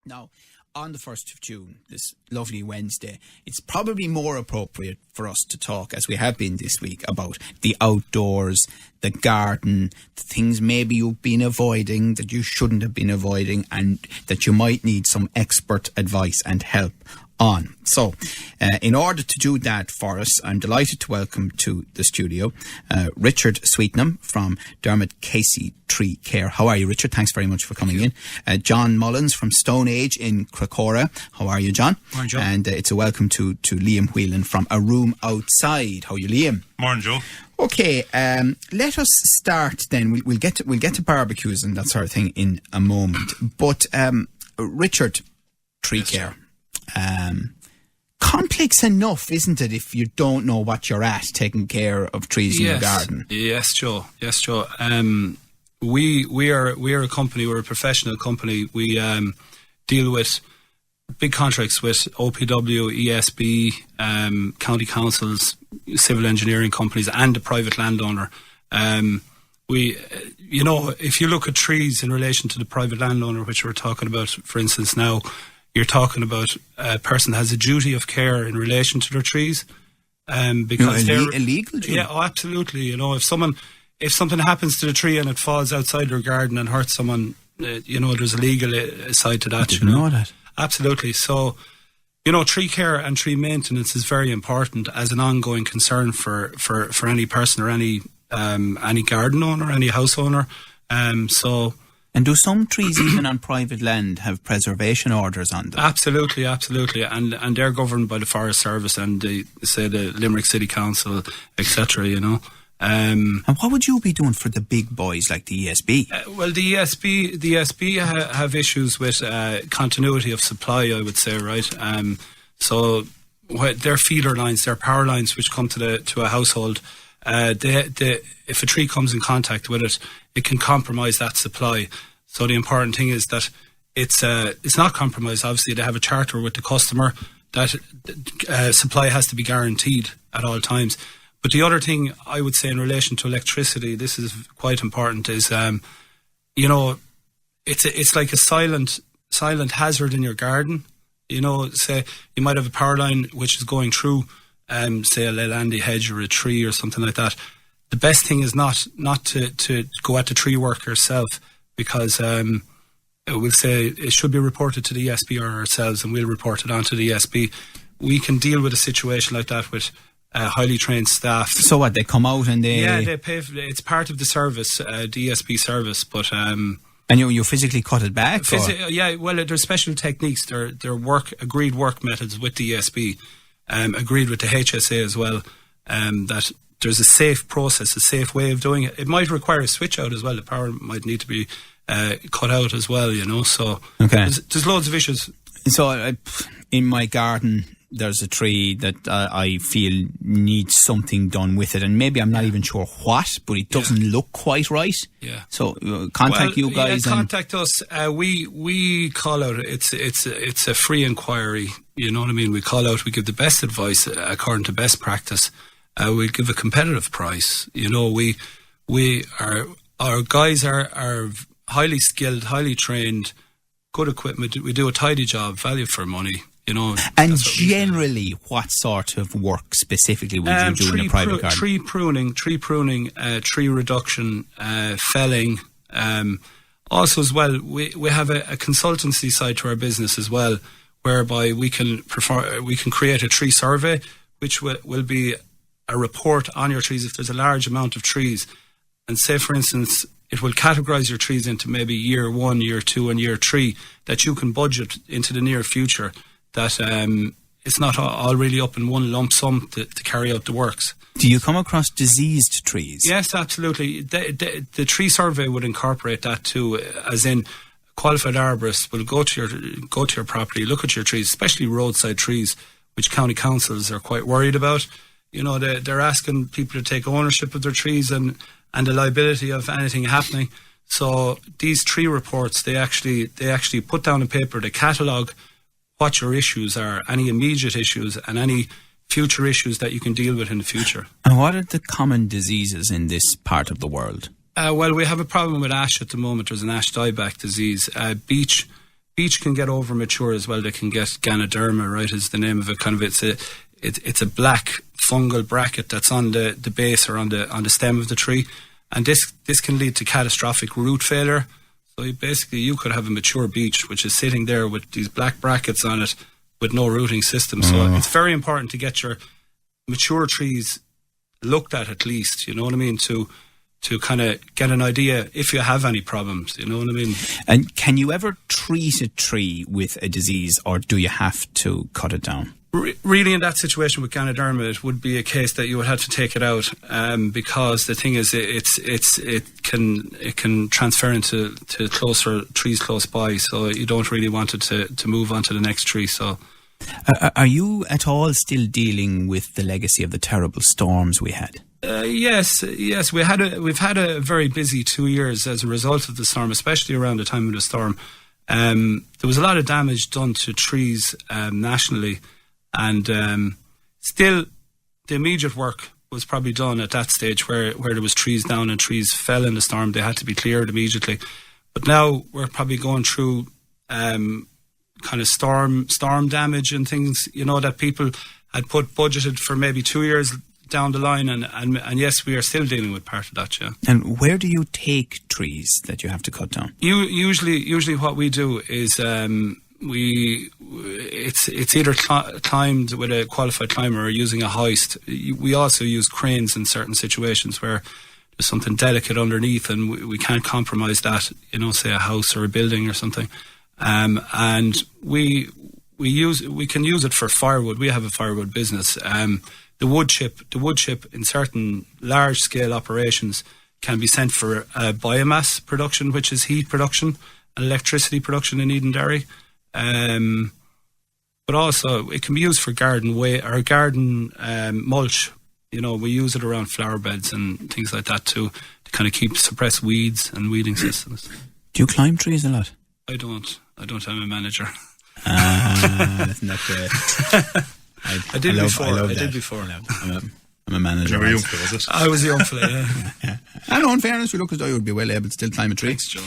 Now, on the 1st of June, this lovely Wednesday, it's probably more appropriate for us to talk, as we have been this week, about the outdoors, the garden, the things maybe you've been avoiding that you shouldn't have been avoiding and that you might need some expert advice and help on. So, in order to do that for us, I'm delighted to welcome to the studio Richard Sweetenham from Dermot Casey Tree Care. How are you, Richard? Thanks very much for coming in. John Mullins from Stone Age in Cracora. How are you, John? Morning, Joe. And it's a welcome to Liam Whelan from A Room Outside. How are you, Liam? Morning, Joe. Okay, let us start then. We'll get to barbecues and that sort of thing in a moment. But Richard, tree care. Complex enough, isn't it, if you don't know what you're at taking care of trees in your garden? Yes, Joe. We are a company. We're a professional company. We deal with big contracts with OPW, ESB, county councils, civil engineering companies, and the private landowner. If you look at trees in relation to the private landowner, which we're talking about, for instance, now. You're talking about a person has a duty of care in relation to their trees, because they're illegal. Yeah, absolutely. You know, if something happens to the tree and it falls outside their garden and hurts someone, there's a legal side to that. I didn't know that. Absolutely. So, tree care and tree maintenance is very important as an ongoing concern for any person or any garden owner, any house owner. And do some trees, even on private land, have preservation orders on them? Absolutely. And they're governed by the Forest Service and the Limerick City Council, etc., And what would you be doing for the big boys like the ESB? The ESB have issues with continuity of supply, I would say, right? So their feeder lines, their power lines which come to a household, if a tree comes in contact with it, it can compromise that supply. So the important thing is that it's not compromised. Obviously, they have a charter with the customer that supply has to be guaranteed at all times. But the other thing I would say in relation to electricity, this is quite important, is it's like a silent hazard in your garden. Say you might have a power line which is going through, say a Lelandy hedge or a tree or something like that. The best thing is not to go at the tree work yourself, because we'll say it should be reported to the ESB or ourselves, and we'll report it on to the ESB. We can deal with a situation like that with highly trained staff. So what, they come out and they... Yeah, they pay for it. It's part of the service, the ESB service, but... and you physically cut it back? Yeah, well, there's special techniques. There agreed work methods with the ESB, agreed with the HSA as well, that there's a safe process, a safe way of doing it. It might require a switch out as well. The power might need to be cut out as well, so okay. There's loads of issues. So in my garden, there's a tree that I feel needs something done with it, and maybe I'm not even sure what, but it doesn't look quite right. Yeah. So contact you guys. Yeah, contact us. We call out. It's a free inquiry. You know what I mean? We call out. We give the best advice according to best practice. We give a competitive price. Our guys are highly skilled, highly trained, good equipment. We do a tidy job, value for money. And generally, what sort of work specifically would you do in a private garden? Tree pruning, tree reduction, felling. Also, as well, we have a consultancy side to our business as well, whereby we can create a tree survey, which will be a report on your trees if there's a large amount of trees. And say, for instance, it will categorise your trees into maybe year 1, year 2 and year 3 that you can budget into the near future, that it's not all really up in one lump sum to carry out the works. Do you come across diseased trees? Yes, absolutely. The tree survey would incorporate that too, as in qualified arborists will go to your property, look at your trees, especially roadside trees, which county councils are quite worried about. They're asking people to take ownership of their trees and the liability of anything happening. So these tree reports, they actually put down on paper, they catalogue what your issues are, any immediate issues and any future issues that you can deal with in the future. And what are the common diseases in this part of the world? Well, we have a problem with ash at the moment. There's an ash dieback disease. Beech beech can get over mature as well. They can get Ganoderma, right, is the name of it. Kind of it's a black fungal bracket that's on the base or on the stem of the tree, and this can lead to catastrophic root failure. So you could have a mature beech which is sitting there with these black brackets on it with no rooting system. So it's very important to get your mature trees looked at least, you know what I mean, to kind of get an idea if you have any problems, you know what I mean. And can you ever treat a tree with a disease, or do you have to cut it down? Really, in that situation with Ganoderma, it would be a case that you would have to take it out, because the thing is, it can transfer into closer trees close by, so you don't really want it to move on to the next tree. So, are you at all still dealing with the legacy of the terrible storms we had? Yes. We've had a very busy 2 years as a result of the storm, especially around the time of the storm. There was a lot of damage done to trees nationally. And still, the immediate work was probably done at that stage where there was trees down and trees fell in the storm. They had to be cleared immediately. But now we're probably going through kind of storm damage and things, you know, that people had budgeted for maybe 2 years down the line. And yes, we are still dealing with part of that, yeah. And where do you take trees that you have to cut down? Usually what we do is... it's either climbed with a qualified climber or using a hoist. We also use cranes in certain situations where there's something delicate underneath and we can't compromise that, you know, say a house or a building or something. And we can use it for firewood. We have a firewood business. The wood chip in certain large scale operations can be sent for biomass production, which is heat production and electricity production in Edenderry. But also it can be used for garden mulch. You know, we use it around flower beds and things like that to kind of suppress weeds and weeding systems. Do you climb trees a lot? I don't. I'm a manager. Isn't that great? I did before. I'm a manager. You were young fella, was it? I was a young fella, yeah. I know, in fairness, you look as though you would be well able to still climb a tree. Thanks, Joe.